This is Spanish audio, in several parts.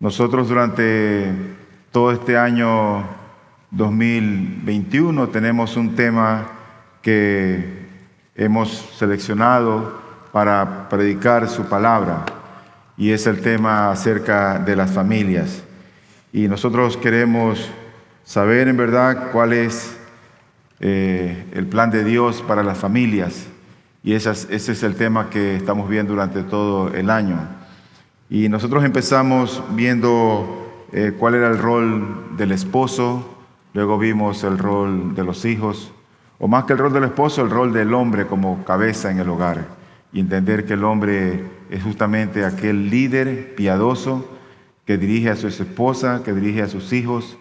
Nosotros durante todo este año 2021 tenemos un tema que hemos seleccionado para predicar su palabra, y es el tema acerca de las familias. Y nosotros queremos saber en verdad cuál es el plan de Dios para las familias, y ese es el tema que estamos viendo durante todo el año. Y nosotros empezamos viendo cuál era el rol del esposo, luego vimos el rol de los hijos, o más que el rol del esposo, el rol del hombre como cabeza en el hogar, y entender que el hombre es justamente aquel líder piadoso que dirige a su esposa, que dirige a sus hijos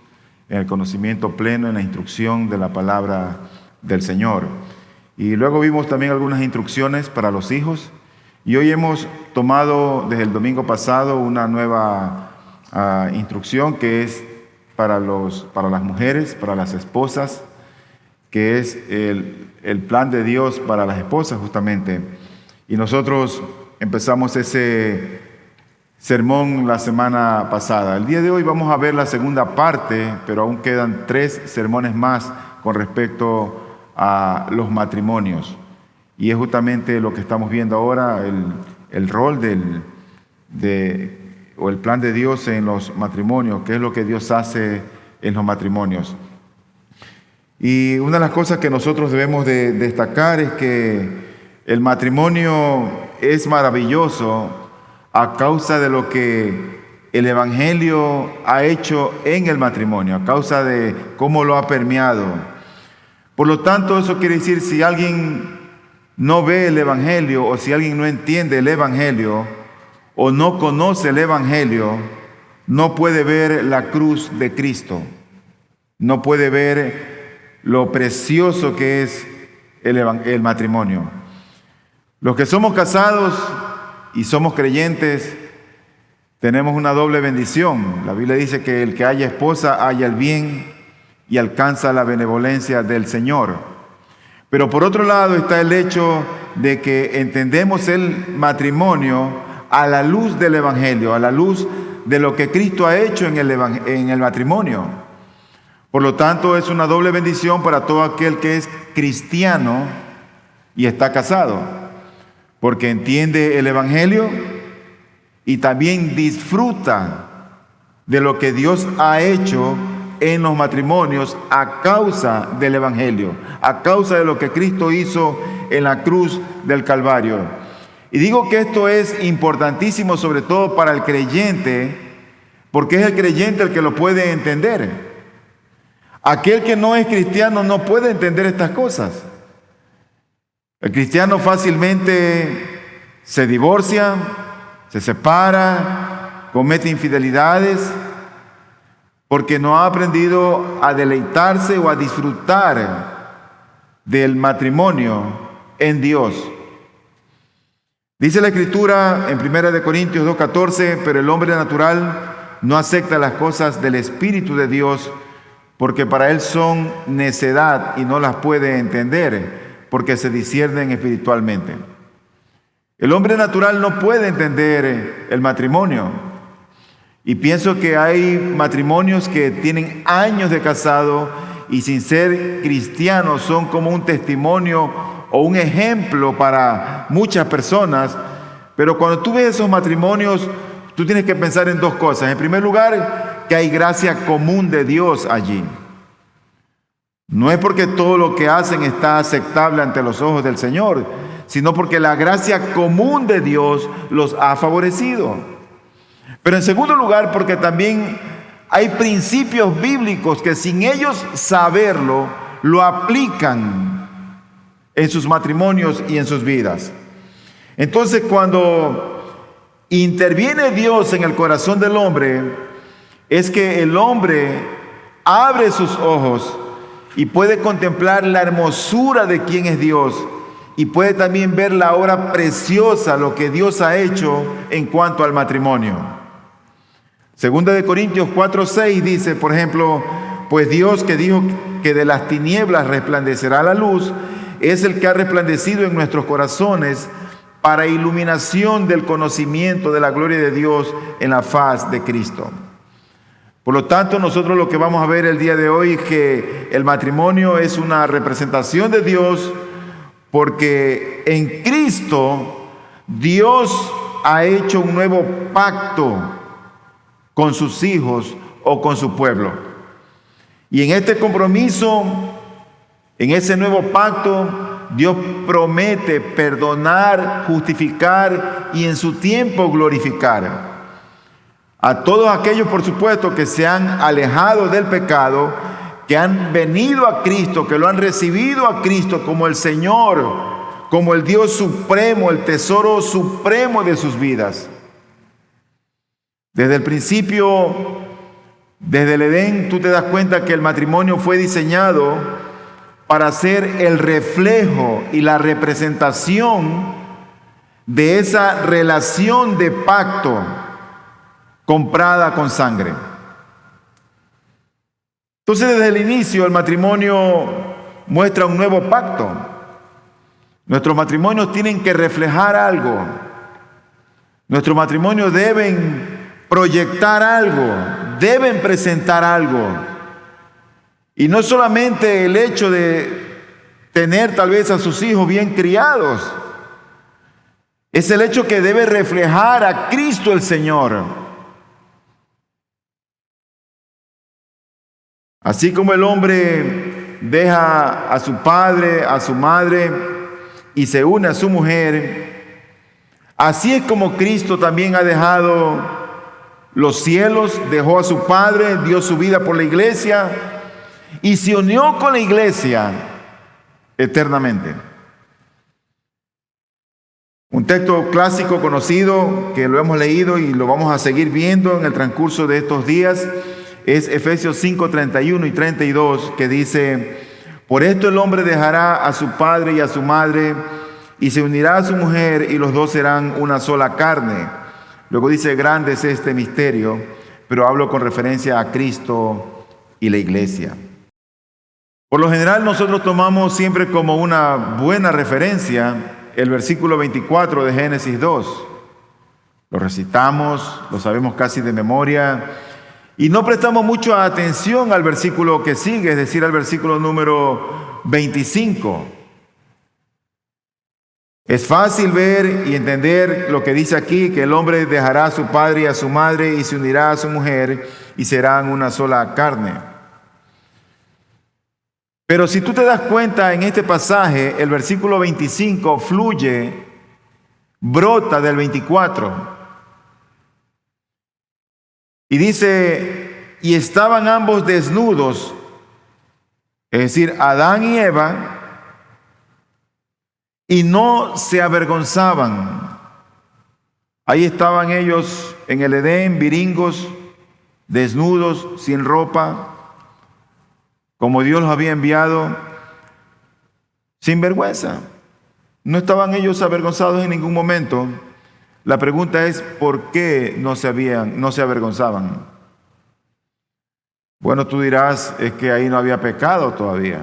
en el conocimiento pleno, en la instrucción de la palabra del Señor. Y luego vimos también algunas instrucciones para los hijos, y hoy hemos tomado desde el domingo pasado una nueva instrucción que es para las mujeres, para las esposas, que es el plan de Dios para las esposas justamente. Y nosotros empezamos ese sermón la semana pasada. El día de hoy vamos a ver la segunda parte, pero aún quedan 3 sermones más con respecto a los matrimonios. Y es justamente lo que estamos viendo ahora, el rol o el plan de Dios en los matrimonios, qué es lo que Dios hace en los matrimonios. Y una de las cosas que nosotros debemos de destacar es que el matrimonio es maravilloso a causa de lo que el Evangelio ha hecho en el matrimonio, a causa de cómo lo ha permeado. Por lo tanto, eso quiere decir, si alguien no ve el Evangelio, o si alguien no entiende el Evangelio, o no conoce el Evangelio, no puede ver la cruz de Cristo, no puede ver lo precioso que es el matrimonio. Los que somos casados y somos creyentes tenemos una doble bendición. La Biblia dice que el que haya esposa haya el bien y alcanza la benevolencia del Señor. Pero por otro lado está el hecho de que entendemos el matrimonio a la luz del Evangelio, a la luz de lo que Cristo ha hecho en el matrimonio. Por lo tanto, es una doble bendición para todo aquel que es cristiano y está casado, porque entiende el Evangelio y también disfruta de lo que Dios ha hecho en los matrimonios a causa del Evangelio, a causa de lo que Cristo hizo en la cruz del Calvario. Y digo que esto es importantísimo sobre todo para el creyente, porque es el creyente el que lo puede entender. Aquel que no es cristiano no puede entender estas cosas. El cristiano fácilmente se divorcia, se separa, comete infidelidades, porque no ha aprendido a deleitarse o a disfrutar del matrimonio en Dios. Dice la Escritura en 1 Corintios 2:14, pero el hombre natural no acepta las cosas del Espíritu de Dios, porque para él son necedad y no las puede entender, porque se disciernen espiritualmente. El hombre natural no puede entender el matrimonio. Y pienso que hay matrimonios que tienen años de casado y sin ser cristianos son como un testimonio o un ejemplo para muchas personas. Pero cuando tú ves esos matrimonios, tú tienes que pensar en 2 cosas. En primer lugar, que hay gracia común de Dios allí. No es porque todo lo que hacen está aceptable ante los ojos del Señor, sino porque la gracia común de Dios los ha favorecido. Pero en segundo lugar, porque también hay principios bíblicos que sin ellos saberlo, lo aplican en sus matrimonios y en sus vidas. Entonces, cuando interviene Dios en el corazón del hombre, es que el hombre abre sus ojos y puede contemplar la hermosura de quién es Dios, y puede también ver la obra preciosa, lo que Dios ha hecho en cuanto al matrimonio. Segunda de Corintios 4:6 dice, por ejemplo, pues Dios que dijo que de las tinieblas resplandecerá la luz, es el que ha resplandecido en nuestros corazones para iluminación del conocimiento de la gloria de Dios en la faz de Cristo. Por lo tanto, nosotros lo que vamos a ver el día de hoy es que el matrimonio es una representación de Dios, porque en Cristo Dios ha hecho un nuevo pacto con sus hijos o con su pueblo. Y en este compromiso, en ese nuevo pacto, Dios promete perdonar, justificar y en su tiempo glorificar a todos aquellos, por supuesto, que se han alejado del pecado, que han venido a Cristo, que lo han recibido a Cristo como el Señor, como el Dios supremo, el tesoro supremo de sus vidas. Desde el principio, desde el Edén, tú te das cuenta que el matrimonio fue diseñado para ser el reflejo y la representación de esa relación de pacto comprada con sangre. Entonces, desde el inicio, el matrimonio muestra un nuevo pacto. Nuestros matrimonios tienen que reflejar algo. Nuestros matrimonios deben proyectar algo, deben presentar algo. Y no solamente el hecho de tener tal vez a sus hijos bien criados, es el hecho que debe reflejar a Cristo el Señor. Así como el hombre deja a su padre, a su madre y se une a su mujer, así es como Cristo también ha dejado los cielos, dejó a su Padre, dio su vida por la iglesia y se unió con la iglesia eternamente. Un texto clásico conocido que lo hemos leído y lo vamos a seguir viendo en el transcurso de estos días es Efesios 5, 31 y 32, que dice: por esto el hombre dejará a su padre y a su madre y se unirá a su mujer y los dos serán una sola carne. Luego dice: grande es este misterio, pero hablo con referencia a Cristo y la iglesia. Por lo general nosotros tomamos siempre como una buena referencia el versículo 24 de Génesis 2. Lo recitamos, lo sabemos casi de memoria y no prestamos mucha atención al versículo que sigue, es decir, al versículo número 25. Es fácil ver y entender lo que dice aquí, que el hombre dejará a su padre y a su madre y se unirá a su mujer y serán una sola carne. Pero si tú te das cuenta en este pasaje, el versículo 25 fluye, brota del 24. Y dice: y estaban ambos desnudos, es decir, Adán y Eva, y no se avergonzaban. Ahí estaban ellos en el Edén, viringos, desnudos, sin ropa, como Dios los había enviado, sin vergüenza. No estaban ellos avergonzados en ningún momento. La pregunta es: ¿por qué no se avergonzaban? Bueno, tú dirás, es que ahí no había pecado todavía.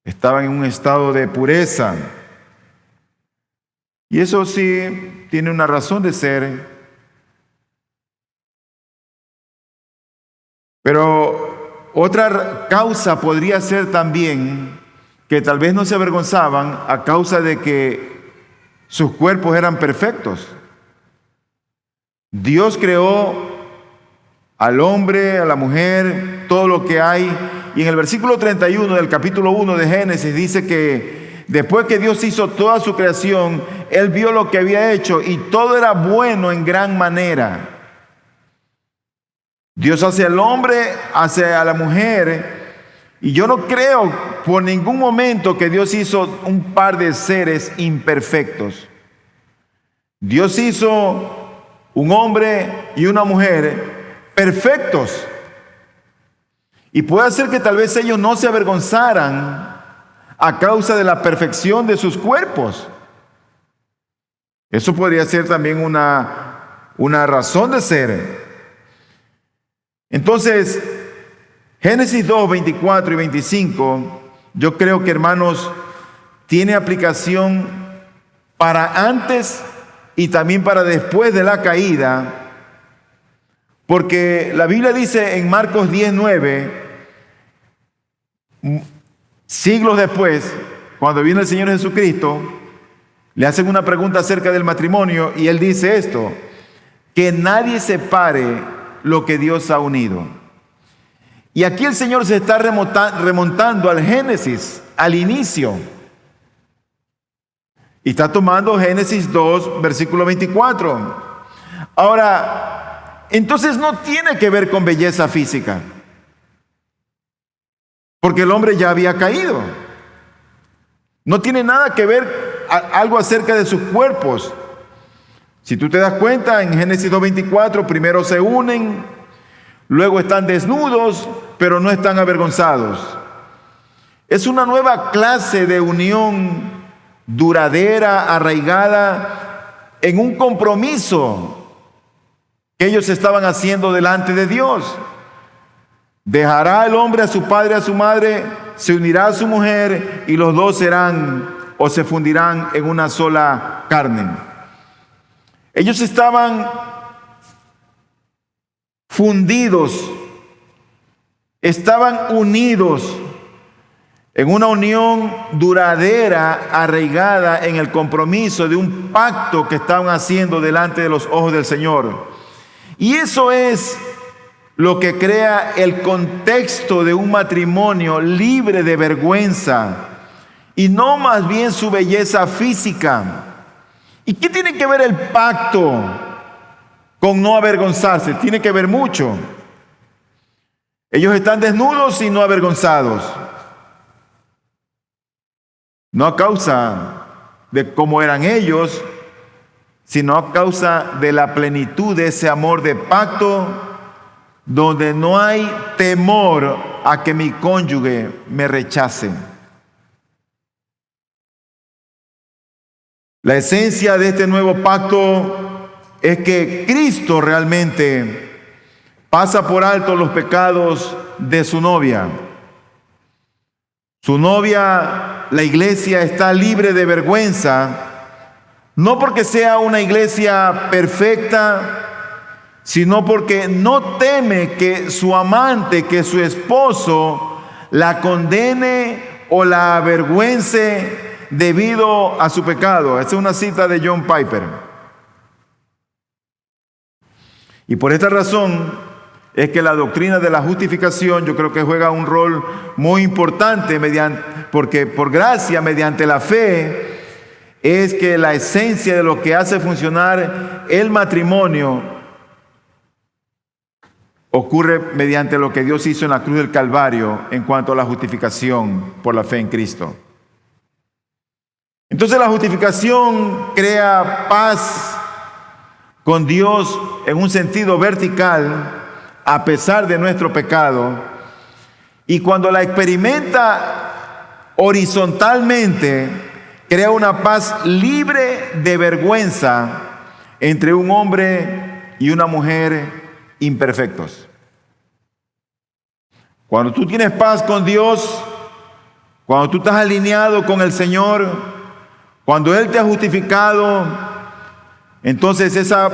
Estaban en un estado de pureza. Y eso sí tiene una razón de ser. Pero otra causa podría ser también que tal vez no se avergonzaban a causa de que sus cuerpos eran perfectos. Dios creó al hombre, a la mujer, todo lo que hay. Y en el versículo 31 del capítulo 1 de Génesis dice que después que Dios hizo toda su creación, Él vio lo que había hecho y todo era bueno en gran manera. Dios hace al hombre, hace a la mujer, y yo no creo por ningún momento que Dios hizo un par de seres imperfectos. Dios hizo un hombre y una mujer perfectos. Y puede ser que tal vez ellos no se avergonzaran a causa de la perfección de sus cuerpos. Eso podría ser también una razón de ser. Entonces, Génesis 2, 24 y 25, yo creo que, hermanos, tiene aplicación para antes y también para después de la caída, porque la Biblia dice en Marcos 10:9, siglos después, cuando viene el Señor Jesucristo, le hacen una pregunta acerca del matrimonio y Él dice esto: que nadie separe lo que Dios ha unido. Y aquí el Señor se está remontando al Génesis, al inicio. Y está tomando Génesis 2, versículo 24. Ahora, entonces no tiene que ver con belleza física, porque el hombre ya había caído. No tiene nada que ver algo acerca de sus cuerpos. Si tú te das cuenta, en Génesis 2:24, primero se unen, luego están desnudos, pero no están avergonzados. Es una nueva clase de unión duradera, arraigada en un compromiso que ellos estaban haciendo delante de Dios. Dejará el hombre a su padre y a su madre, se unirá a su mujer y los dos serán o se fundirán en una sola carne. Ellos estaban fundidos, estaban unidos en una unión duradera, arraigada en el compromiso de un pacto que estaban haciendo delante de los ojos del Señor. Y eso es lo que crea el contexto de un matrimonio libre de vergüenza y no más bien su belleza física. ¿Y qué tiene que ver el pacto con no avergonzarse? Tiene que ver mucho. Ellos están desnudos y no avergonzados. No a causa de cómo eran ellos, sino a causa de la plenitud de ese amor de pacto, donde no hay temor a que mi cónyuge me rechace. La esencia de este nuevo pacto es que Cristo realmente pasa por alto los pecados de su novia. Su novia, la iglesia, está libre de vergüenza, no porque sea una iglesia perfecta, sino porque no teme que su amante, que su esposo, la condene o la avergüence debido a su pecado. Esta es una cita de John Piper. Y por esta razón es que la doctrina de la justificación, yo creo que juega un rol muy importante, porque por gracia, mediante la fe, es que la esencia de lo que hace funcionar el matrimonio ocurre mediante lo que Dios hizo en la cruz del Calvario en cuanto a la justificación por la fe en Cristo. Entonces la justificación crea paz con Dios en un sentido vertical, a pesar de nuestro pecado, y cuando la experimenta horizontalmente, crea una paz libre de vergüenza entre un hombre y una mujer imperfectos. Cuando tú tienes paz con Dios, cuando tú estás alineado con el Señor, cuando Él te ha justificado, entonces esa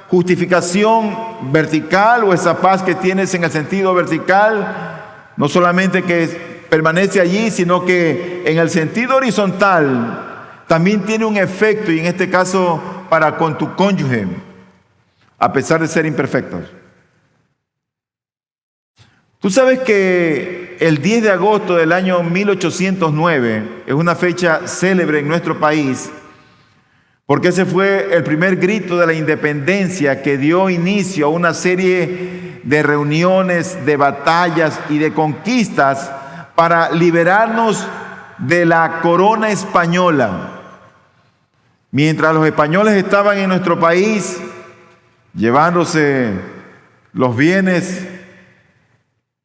justificación vertical o esa paz que tienes en el sentido vertical, no solamente que permanece allí, sino que en el sentido horizontal también tiene un efecto, y en este caso para con tu cónyuge, a pesar de ser imperfectos. Tú sabes que el 10 de agosto del año 1809 es una fecha célebre en nuestro país, porque ese fue el primer grito de la independencia que dio inicio a una serie de reuniones, de batallas y de conquistas para liberarnos de la corona española. Mientras los españoles estaban en nuestro país llevándose los bienes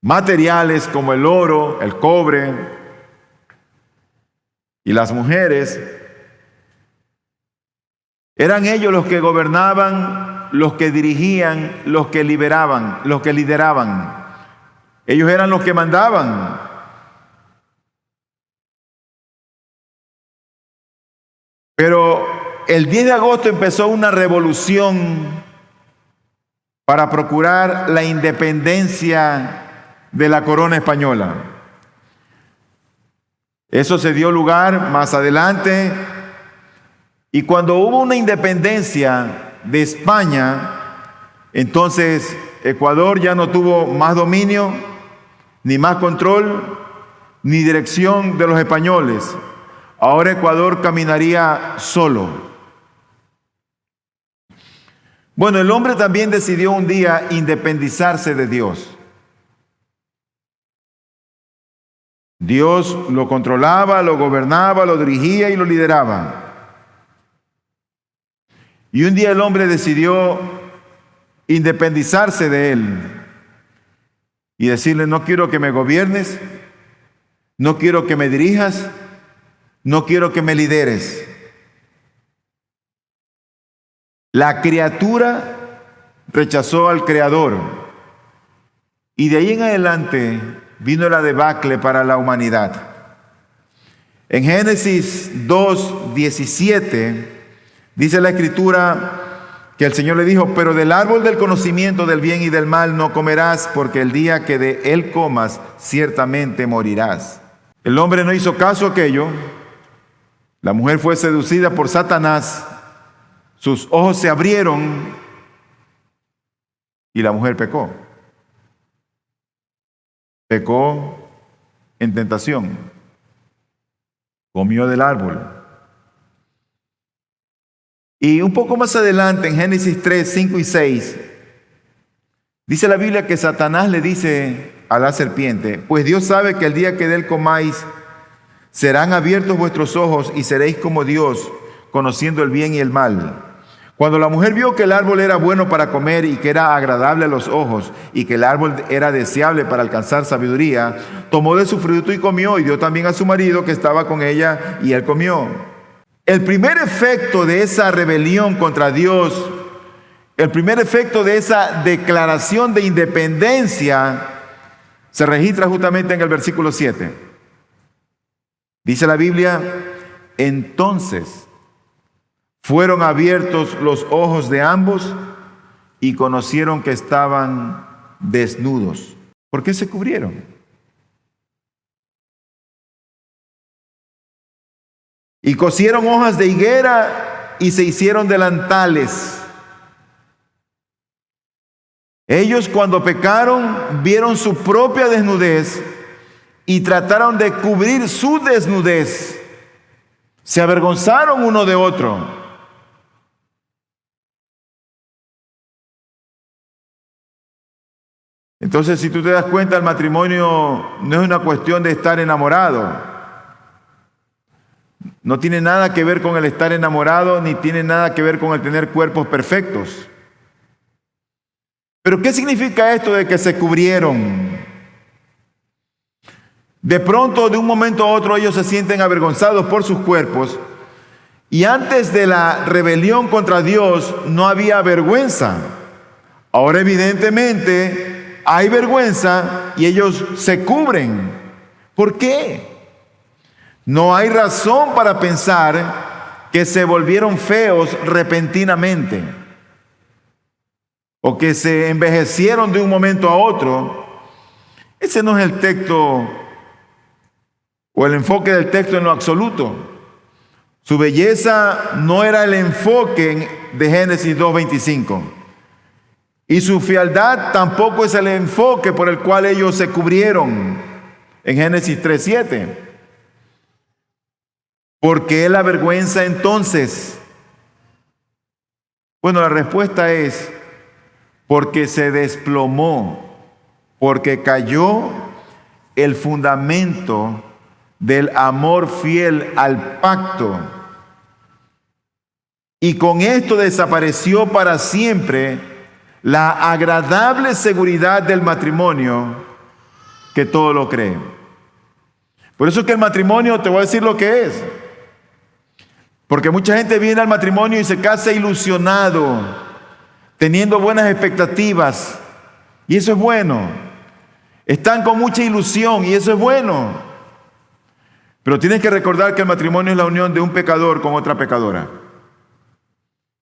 materiales como el oro, el cobre y las mujeres, eran ellos los que gobernaban, los que dirigían, los que lideraban. Ellos eran los que mandaban. Pero el 10 de agosto empezó una revolución para procurar la independencia de la corona española. Eso se dio lugar más adelante, y cuando hubo una independencia de España, entonces Ecuador ya no tuvo más dominio, ni más control, ni dirección de los españoles. Ahora Ecuador caminaría solo. Bueno, el hombre también decidió un día independizarse de Dios. Dios lo controlaba, lo gobernaba, lo dirigía y lo lideraba. Y un día el hombre decidió independizarse de él y decirle: no quiero que me gobiernes, no quiero que me dirijas, no quiero que me lideres. La criatura rechazó al Creador, y de ahí en adelante vino la debacle para la humanidad. En Génesis 2:17 dice la Escritura que el Señor le dijo: pero del árbol del conocimiento del bien y del mal no comerás, porque el día que de él comas, ciertamente morirás. El hombre no hizo caso a aquello. La mujer fue seducida por Satanás. Sus ojos se abrieron y la mujer pecó. Pecó en tentación. Comió del árbol. Y un poco más adelante, en Génesis 3, 5 y 6, dice la Biblia que Satanás le dice a la serpiente: pues Dios sabe que el día que de él comáis, serán abiertos vuestros ojos y seréis como Dios, conociendo el bien y el mal. Cuando la mujer vio que el árbol era bueno para comer y que era agradable a los ojos y que el árbol era deseable para alcanzar sabiduría, tomó de su fruto y comió, y dio también a su marido que estaba con ella, y él comió. El primer efecto de esa rebelión contra Dios, el primer efecto de esa declaración de independencia, se registra justamente en el versículo 7. Dice la Biblia: entonces fueron abiertos los ojos de ambos y conocieron que estaban desnudos. ¿Por qué se cubrieron? Y cosieron hojas de higuera y se hicieron delantales. Ellos, cuando pecaron, vieron su propia desnudez y trataron de cubrir su desnudez. Se avergonzaron uno de otro. Entonces, si tú te das cuenta, el matrimonio no es una cuestión de estar enamorado. No tiene nada que ver con el estar enamorado, ni tiene nada que ver con el tener cuerpos perfectos. Pero ¿qué significa esto de que se cubrieron? De pronto, de un momento a otro, ellos se sienten avergonzados por sus cuerpos. Y antes de la rebelión contra Dios no había vergüenza. Ahora, evidentemente, hay vergüenza y ellos se cubren. ¿Por qué? No hay razón para pensar que se volvieron feos repentinamente o que se envejecieron de un momento a otro. Ese no es el texto o el enfoque del texto en lo absoluto. Su belleza no era el enfoque de Génesis 2:25. Y su fealdad tampoco es el enfoque por el cual ellos se cubrieron en Génesis 3:7. ¿Por qué la vergüenza entonces? Bueno, la respuesta es porque se desplomó, porque cayó el fundamento del amor fiel al pacto. Y con esto desapareció para siempre la agradable seguridad del matrimonio que todo lo cree. Por eso es que el matrimonio, te voy a decir lo que es. Porque mucha gente viene al matrimonio y se casa ilusionado, teniendo buenas expectativas, y eso es bueno. Están con mucha ilusión y eso es bueno. Pero tienes que recordar que el matrimonio es la unión de un pecador con otra pecadora.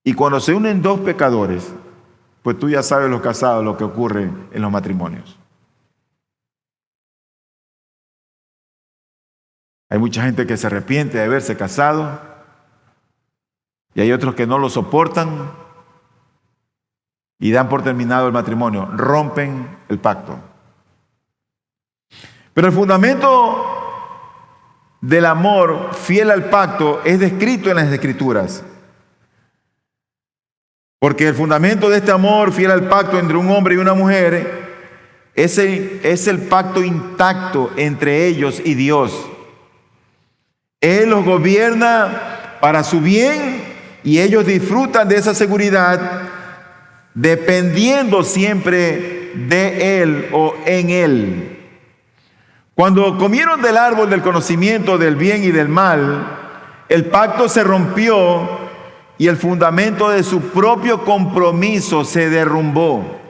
Y cuando se unen dos pecadores, pues tú ya sabes los casados lo que ocurre en los matrimonios. Hay mucha gente que se arrepiente de haberse casado y hay otros que no lo soportan y dan por terminado el matrimonio, rompen el pacto. Pero el fundamento del amor fiel al pacto es descrito en las Escrituras. Porque el fundamento de este amor fiel al pacto entre un hombre y una mujer es el pacto intacto entre ellos y Dios. Él los gobierna para su bien y ellos disfrutan de esa seguridad dependiendo siempre de Él o en Él. Cuando comieron del árbol del conocimiento del bien y del mal, el pacto se rompió y el fundamento de su propio compromiso se derrumbó.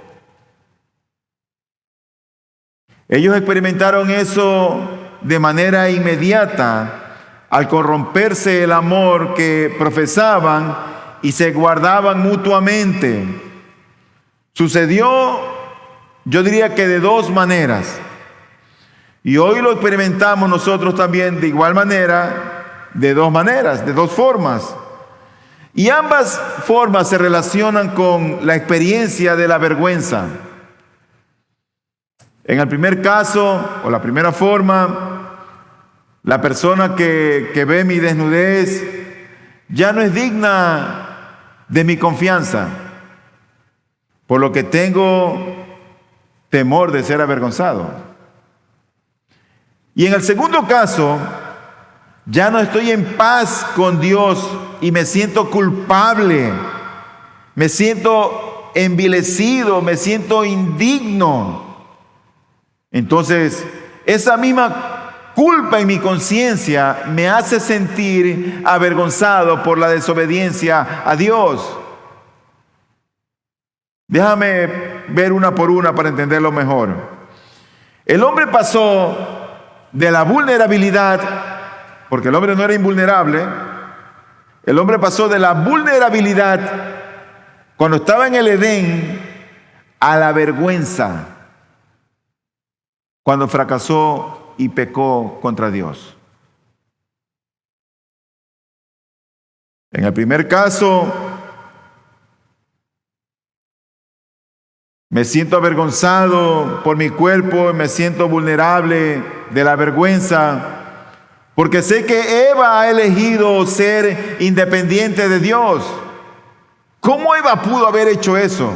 Ellos experimentaron eso de manera inmediata al corromperse el amor que profesaban y se guardaban mutuamente. Sucedió, yo diría que de dos maneras. Y hoy lo experimentamos nosotros también de igual manera, de dos maneras, de dos formas. Y ambas formas se relacionan con la experiencia de la vergüenza. En el primer caso, o la primera forma, la persona que ve mi desnudez ya no es digna de mi confianza, por lo que tengo temor de ser avergonzado. Y en el segundo caso, ya no estoy en paz con Dios y me siento culpable, me siento envilecido, me siento indigno. Entonces, esa misma culpa en mi conciencia me hace sentir avergonzado por la desobediencia a Dios. Déjame ver una por una para entenderlo mejor. El hombre pasó de la vulnerabilidad, porque el hombre no era invulnerable, el hombre pasó de la vulnerabilidad cuando estaba en el Edén a la vergüenza cuando fracasó y pecó contra Dios. En el primer caso, me siento avergonzado por mi cuerpo, me siento vulnerable de la vergüenza, porque sé que Eva ha elegido ser independiente de Dios. ¿Cómo Eva pudo haber hecho eso?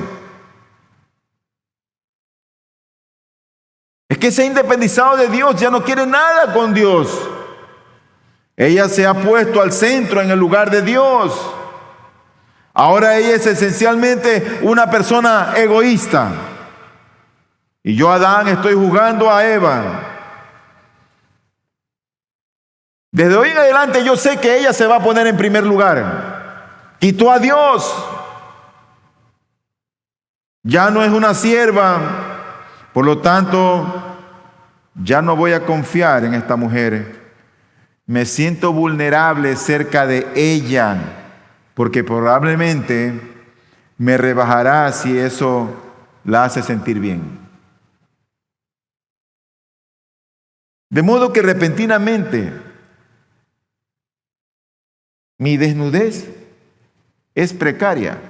Es que se ha independizado de Dios, ya no quiere nada con Dios. Ella se ha puesto al centro en el lugar de Dios. Ahora ella es esencialmente una persona egoísta. Y yo, Adán, estoy juzgando a Eva. Desde hoy en adelante yo sé que ella se va a poner en primer lugar. Quitó a Dios. Ya no es una sierva. Por lo tanto, ya no voy a confiar en esta mujer. Me siento vulnerable cerca de ella, porque probablemente me rebajará si eso la hace sentir bien. De modo que repentinamente mi desnudez es precaria.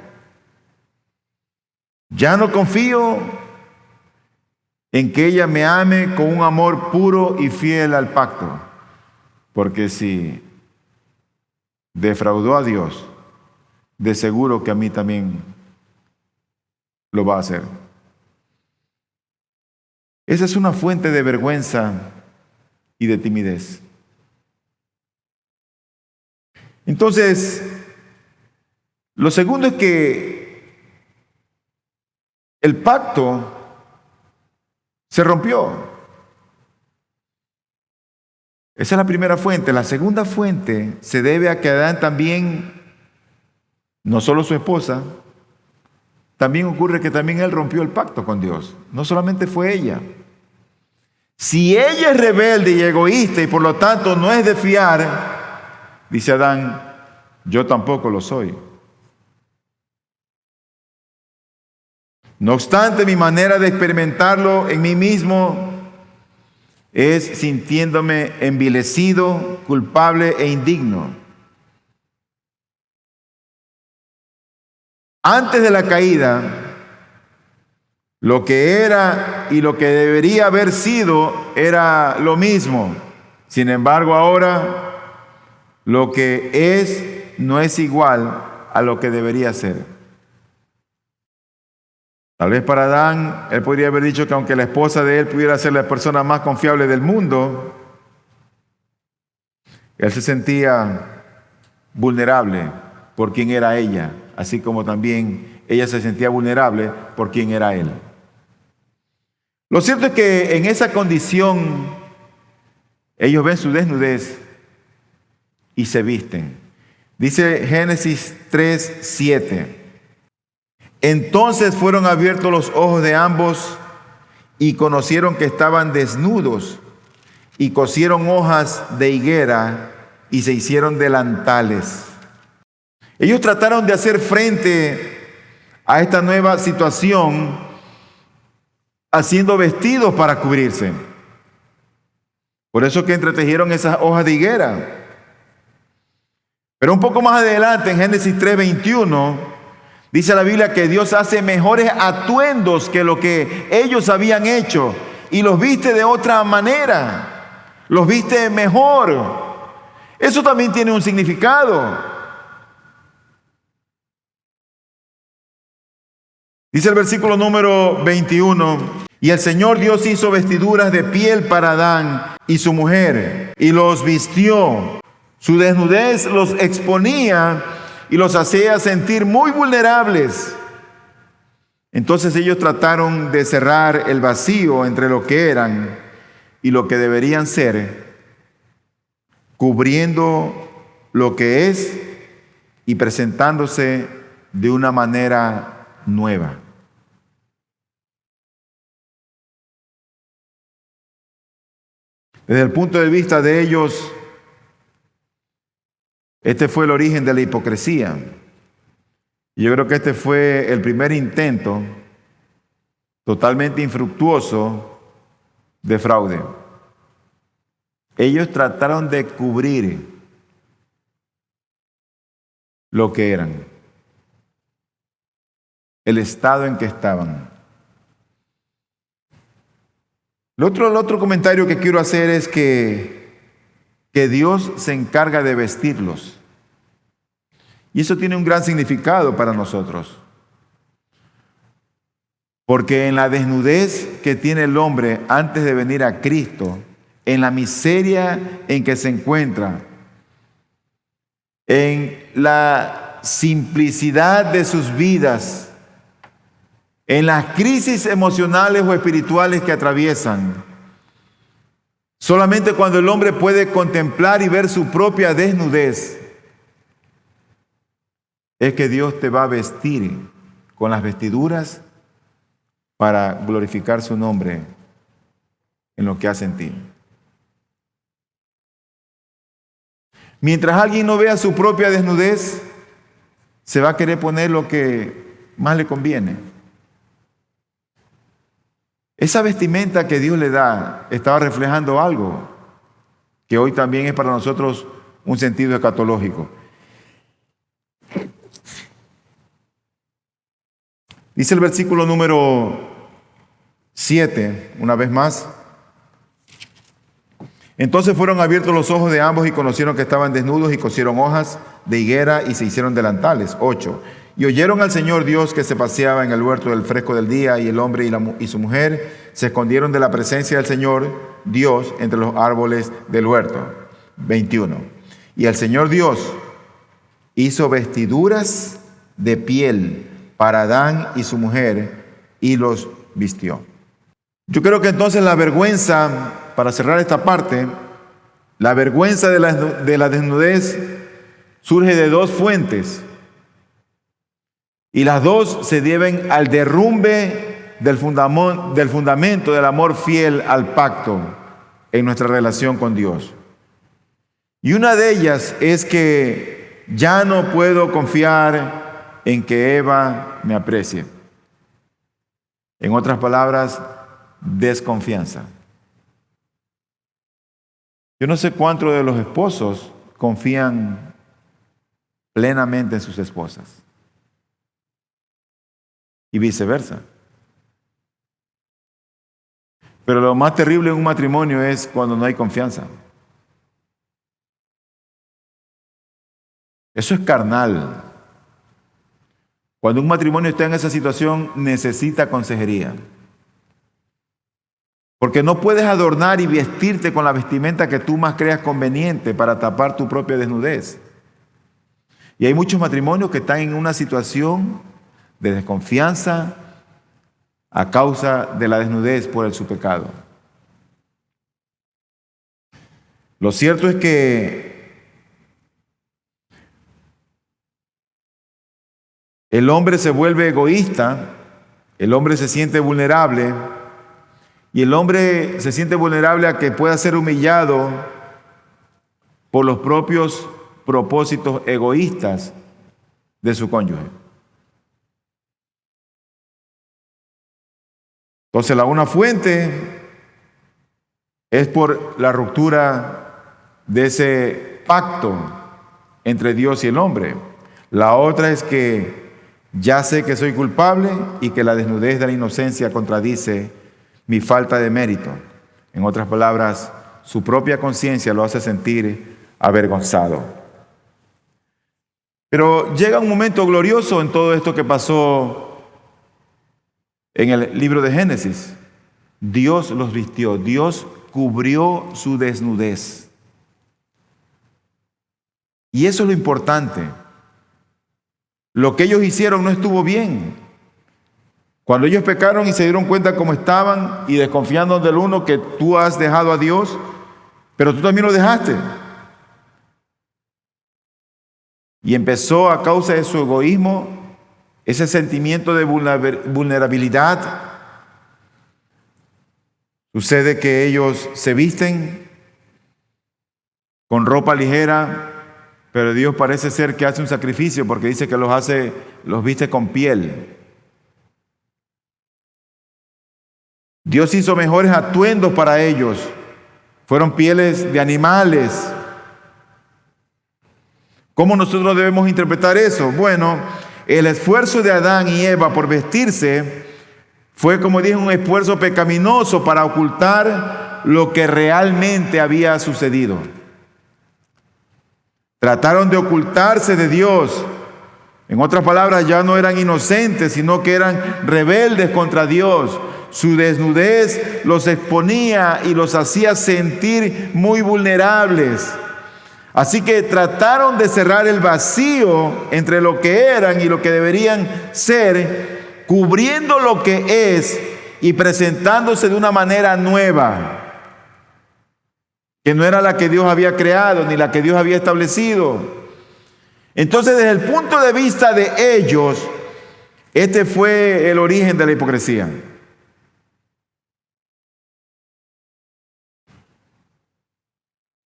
Ya no confío en que ella me ame con un amor puro y fiel al pacto. Porque si defraudó a Dios, de seguro que a mí también lo va a hacer. Esa es una fuente de vergüenza y de timidez. Entonces, lo segundo es que el pacto se rompió. Esa es la primera fuente. La segunda fuente se debe a que Adán también, no solo su esposa, también ocurre que también él rompió el pacto con Dios. No solamente fue ella. Si ella es rebelde y egoísta y por lo tanto no es de fiar, dice Adán, yo tampoco lo soy. No obstante, mi manera de experimentarlo en mí mismo es sintiéndome envilecido, culpable e indigno. Antes de la caída, lo que era y lo que debería haber sido era lo mismo. Sin embargo, ahora lo que es no es igual a lo que debería ser. Tal vez para Adán, él podría haber dicho que aunque la esposa de él pudiera ser la persona más confiable del mundo, él se sentía vulnerable por quien era ella, así como también ella se sentía vulnerable por quien era él. Lo cierto es que en esa condición ellos ven su desnudez y se visten. Dice Génesis 3:7. Entonces fueron abiertos los ojos de ambos y conocieron que estaban desnudos y cosieron hojas de higuera y se hicieron delantales. Ellos trataron de hacer frente a esta nueva situación haciendo vestidos para cubrirse. Por eso que entretejieron esas hojas de higuera. Pero un poco más adelante, en Génesis 3:21, dice la Biblia que Dios hace mejores atuendos que lo que ellos habían hecho y los viste de otra manera, los viste mejor. Eso también tiene un significado. Dice el versículo número 21, y el Señor Dios hizo vestiduras de piel para Adán y su mujer y los vistió. Su desnudez los exponía y los hacía sentir muy vulnerables. Entonces ellos trataron de cerrar el vacío entre lo que eran y lo que deberían ser, cubriendo lo que es y presentándose de una manera nueva. Desde el punto de vista de ellos, este fue el origen de la hipocresía. Yo creo que este fue el primer intento totalmente infructuoso de fraude. Ellos trataron de cubrir lo que eran, el estado en que estaban. El otro comentario que quiero hacer es que Dios se encarga de vestirlos. Y eso tiene un gran significado para nosotros. Porque en la desnudez que tiene el hombre antes de venir a Cristo, en la miseria en que se encuentra, en la simplicidad de sus vidas, en las crisis emocionales o espirituales que atraviesan, solamente cuando el hombre puede contemplar y ver su propia desnudez, es que Dios te va a vestir con las vestiduras para glorificar su nombre en lo que hace en ti. Mientras alguien no vea su propia desnudez, se va a querer poner lo que más le conviene. Esa vestimenta que Dios le da estaba reflejando algo que hoy también es para nosotros un sentido escatológico. Dice el versículo número 7, una vez más. Entonces fueron abiertos los ojos de ambos y conocieron que estaban desnudos y cosieron hojas de higuera y se hicieron delantales. 8. Y oyeron al Señor Dios que se paseaba en el huerto del fresco del día, y el hombre y su mujer se escondieron de la presencia del Señor Dios entre los árboles del huerto. 21. Y el Señor Dios hizo vestiduras de piel para Adán y su mujer y los vistió. Yo creo que entonces la vergüenza, para cerrar esta parte, la vergüenza de la desnudez surge de dos fuentes. Y las dos se deben al derrumbe del fundamento del amor fiel al pacto en nuestra relación con Dios. Y una de ellas es que ya no puedo confiar en que Eva me aprecie. En otras palabras, desconfianza. Yo no sé cuántos de los esposos confían plenamente en sus esposas. Y viceversa. Pero lo más terrible en un matrimonio es cuando no hay confianza. Eso es carnal. Cuando un matrimonio está en esa situación, necesita consejería. Porque no puedes adornar y vestirte con la vestimenta que tú más creas conveniente para tapar tu propia desnudez. Y hay muchos matrimonios que están en una situación de desconfianza a causa de la desnudez por su pecado. Lo cierto es que el hombre se vuelve egoísta, el hombre se siente vulnerable y el hombre se siente vulnerable a que pueda ser humillado por los propios propósitos egoístas de su cónyuge. Entonces, una fuente es por la ruptura de ese pacto entre Dios y el hombre. La otra es que ya sé que soy culpable y que la desnudez de la inocencia contradice mi falta de mérito. En otras palabras, su propia conciencia lo hace sentir avergonzado. Pero llega un momento glorioso en todo esto que pasó en el libro de Génesis. Dios los vistió, Dios cubrió su desnudez. Y eso es lo importante. Lo que ellos hicieron no estuvo bien. Cuando ellos pecaron y se dieron cuenta cómo estaban y desconfiando del uno que tú has dejado a Dios, pero tú también lo dejaste. Y empezó a causa de su egoísmo, ese sentimiento de vulnerabilidad. Sucede que ellos se visten con ropa ligera, pero Dios parece ser que hace un sacrificio porque dice que los viste con piel. Dios hizo mejores atuendos para ellos. Fueron pieles de animales. ¿Cómo nosotros debemos interpretar eso? Bueno, el esfuerzo de Adán y Eva por vestirse fue, como dije, un esfuerzo pecaminoso para ocultar lo que realmente había sucedido. Trataron de ocultarse de Dios. En otras palabras, ya no eran inocentes, sino que eran rebeldes contra Dios. Su desnudez los exponía y los hacía sentir muy vulnerables. Así que trataron de cerrar el vacío entre lo que eran y lo que deberían ser, cubriendo lo que es y presentándose de una manera nueva, que no era la que Dios había creado ni la que Dios había establecido. Entonces, desde el punto de vista de ellos, este fue el origen de la hipocresía.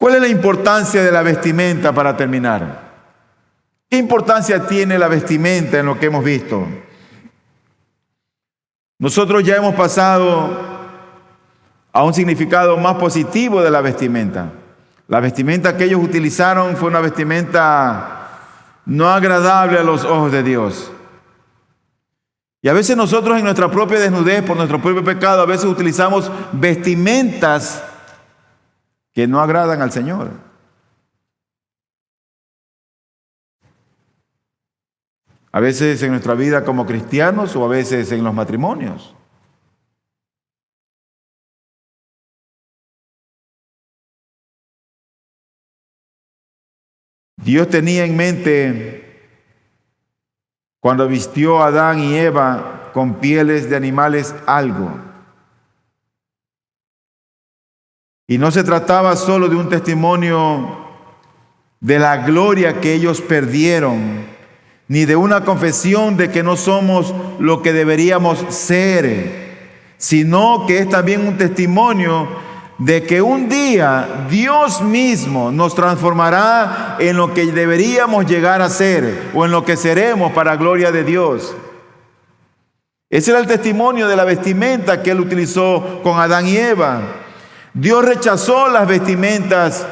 ¿Cuál es la importancia de la vestimenta para terminar? ¿Qué importancia tiene la vestimenta en lo que hemos visto? Nosotros ya hemos pasado a un significado más positivo de la vestimenta. La vestimenta que ellos utilizaron fue una vestimenta no agradable a los ojos de Dios. Y a veces nosotros en nuestra propia desnudez, por nuestro propio pecado, a veces utilizamos vestimentas que no agradan al Señor. A veces en nuestra vida como cristianos o a veces en los matrimonios. Dios tenía en mente, cuando vistió a Adán y Eva con pieles de animales, algo. Y no se trataba solo de un testimonio de la gloria que ellos perdieron, ni de una confesión de que no somos lo que deberíamos ser, sino que es también un testimonio de que un día Dios mismo nos transformará en lo que deberíamos llegar a ser o en lo que seremos para gloria de Dios. Ese era el testimonio de la vestimenta que Él utilizó con Adán y Eva. Dios rechazó las vestimentas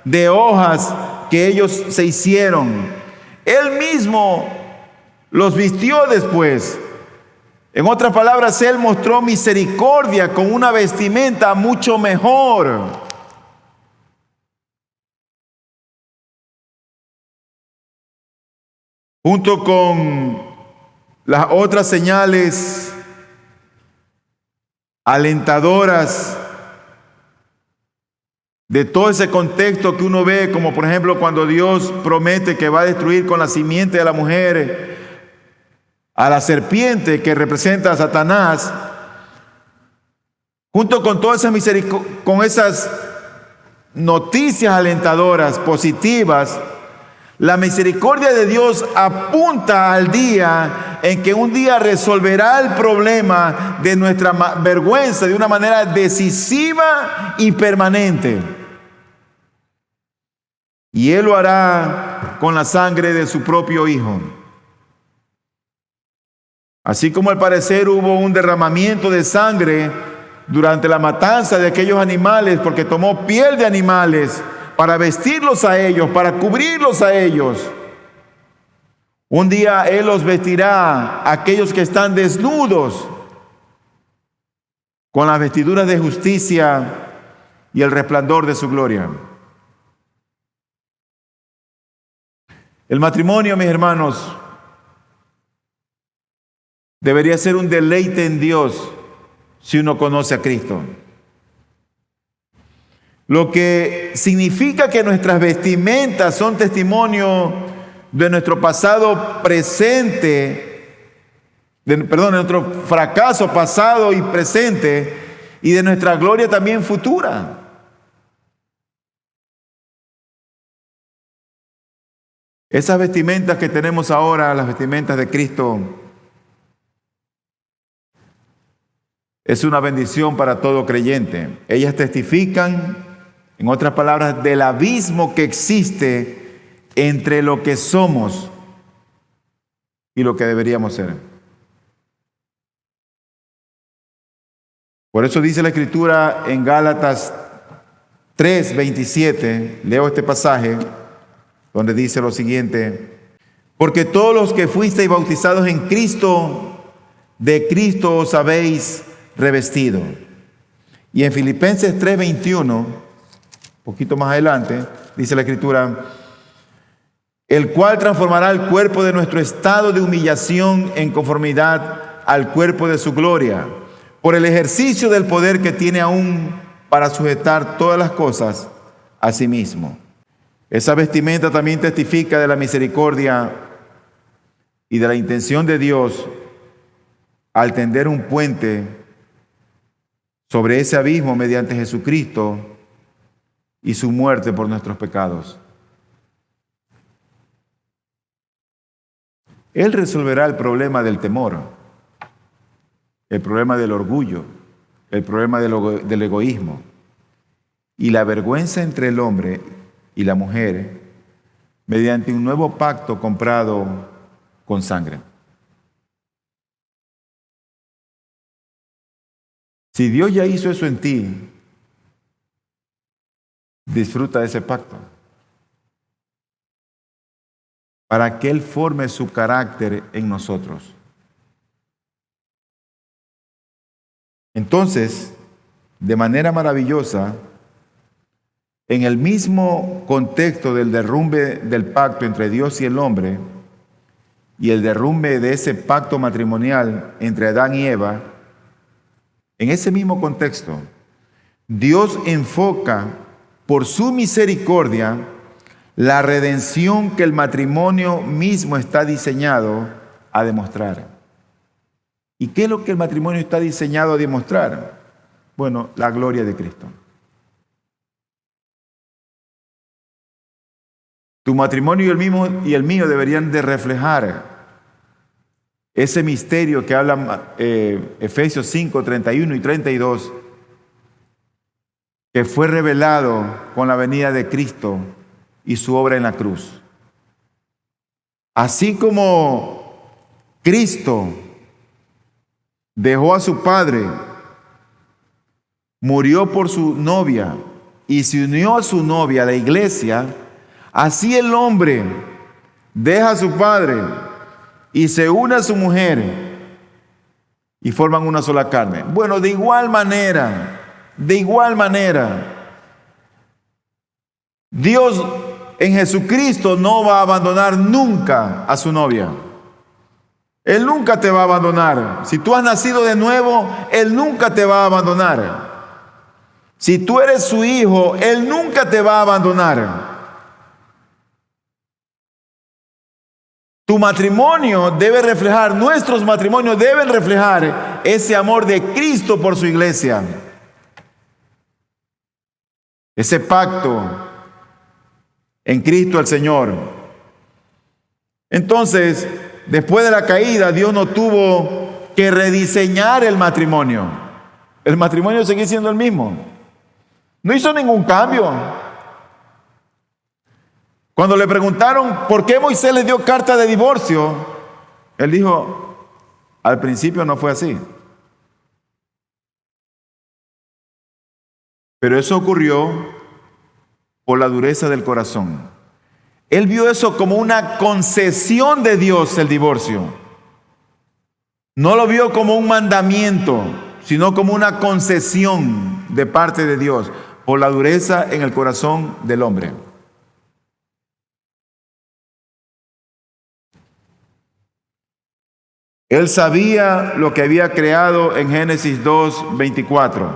de hojas que ellos se hicieron. Él mismo los vistió después. En otras palabras, Él mostró misericordia con una vestimenta mucho mejor. Junto con las otras señales alentadoras de todo ese contexto que uno ve, como por ejemplo cuando Dios promete que va a destruir con la simiente de la mujer a la serpiente que representa a Satanás, junto con todas esas con esas noticias alentadoras, positivas, la misericordia de Dios apunta al día en que un día resolverá el problema de nuestra vergüenza de una manera decisiva y permanente. Y Él lo hará con la sangre de su propio Hijo. Así como al parecer hubo un derramamiento de sangre durante la matanza de aquellos animales, porque tomó piel de animales para vestirlos a ellos, para cubrirlos a ellos. Un día Él los vestirá a aquellos que están desnudos con las vestiduras de justicia y el resplandor de su gloria. El matrimonio, mis hermanos, debería ser un deleite en Dios si uno conoce a Cristo. Lo que significa que nuestras vestimentas son testimonio de nuestro pasado presente, de nuestro fracaso pasado y presente, y de nuestra gloria también futura. Esas vestimentas que tenemos ahora, las vestimentas de Cristo, es una bendición para todo creyente. Ellas testifican, en otras palabras, del abismo que existe entre lo que somos y lo que deberíamos ser. Por eso dice la Escritura en Gálatas 3:27, leo este pasaje, donde dice lo siguiente: porque todos los que fuisteis bautizados en Cristo, de Cristo os habéis revestido. Y en Filipenses 3:21, poquito más adelante, dice la Escritura: el cual transformará el cuerpo de nuestro estado de humillación en conformidad al cuerpo de su gloria, por el ejercicio del poder que tiene aún para sujetar todas las cosas a sí mismo. Esa vestimenta también testifica de la misericordia y de la intención de Dios al tender un puente sobre ese abismo mediante Jesucristo y su muerte por nuestros pecados. Él resolverá el problema del temor, el problema del orgullo, el problema del egoísmo y la vergüenza entre el hombre y la mujer mediante un nuevo pacto comprado con sangre. Si Dios ya hizo eso en ti, disfruta de ese pacto, para que Él forme su carácter en nosotros. Entonces, de manera maravillosa, en el mismo contexto del derrumbe del pacto entre Dios y el hombre, y el derrumbe de ese pacto matrimonial entre Adán y Eva, en ese mismo contexto, Dios enfoca por su misericordia la redención que el matrimonio mismo está diseñado a demostrar. ¿Y qué es lo que el matrimonio está diseñado a demostrar? Bueno, la gloria de Cristo. Tu matrimonio y el mío deberían de reflejar ese misterio que habla Efesios 5, 31 y 32, que fue revelado con la venida de Cristo y su obra en la cruz. Así como Cristo dejó a su padre, murió por su novia y se unió a su novia, a la iglesia, así el hombre deja a su padre y se une a su mujer y forman una sola carne. Bueno, de igual manera, Dios en Jesucristo no va a abandonar nunca a su novia. Él nunca te va a abandonar. Si tú has nacido de nuevo, Él nunca te va a abandonar. Si tú eres su hijo, Él nunca te va a abandonar. Tu matrimonio debe reflejar, nuestros matrimonios deben reflejar ese amor de Cristo por su iglesia. Ese pacto en Cristo el Señor. Entonces, después de la caída, Dios no tuvo que rediseñar el matrimonio. El matrimonio sigue siendo el mismo. No hizo ningún cambio. Cuando le preguntaron por qué Moisés le dio carta de divorcio, él dijo, al principio no fue así. Pero eso ocurrió por la dureza del corazón. Él vio eso como una concesión de Dios, el divorcio. No lo vio como un mandamiento, sino como una concesión de parte de Dios, por la dureza en el corazón del hombre. Él sabía lo que había creado en Génesis 2:24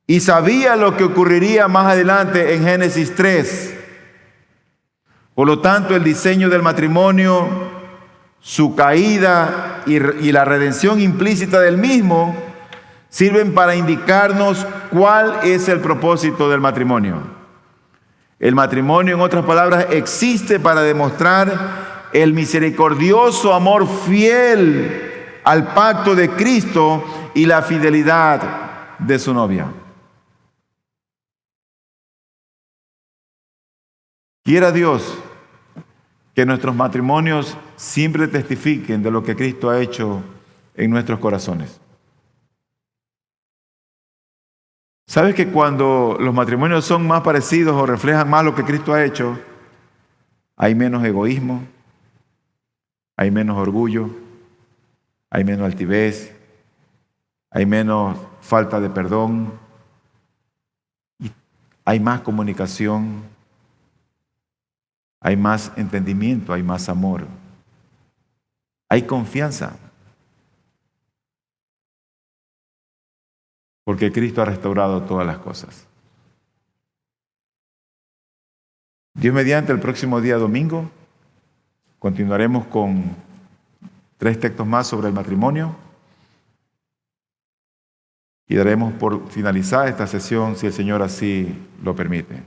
y sabía lo que ocurriría más adelante en Génesis 3. Por lo tanto, el diseño del matrimonio, su caída y la redención implícita del mismo sirven para indicarnos cuál es el propósito del matrimonio. El matrimonio, en otras palabras, existe para demostrar el misericordioso amor fiel al pacto de Cristo y la fidelidad de su novia. Quiera Dios que nuestros matrimonios siempre testifiquen de lo que Cristo ha hecho en nuestros corazones. ¿Sabes que cuando los matrimonios son más parecidos o reflejan más lo que Cristo ha hecho, hay menos egoísmo, hay menos orgullo, hay menos altivez, hay menos falta de perdón, y hay más comunicación, hay más entendimiento, hay más amor, hay confianza? Porque Cristo ha restaurado todas las cosas. Dios mediante, el próximo día domingo continuaremos con 3 textos más sobre el matrimonio y daremos por finalizada esta sesión si el Señor así lo permite.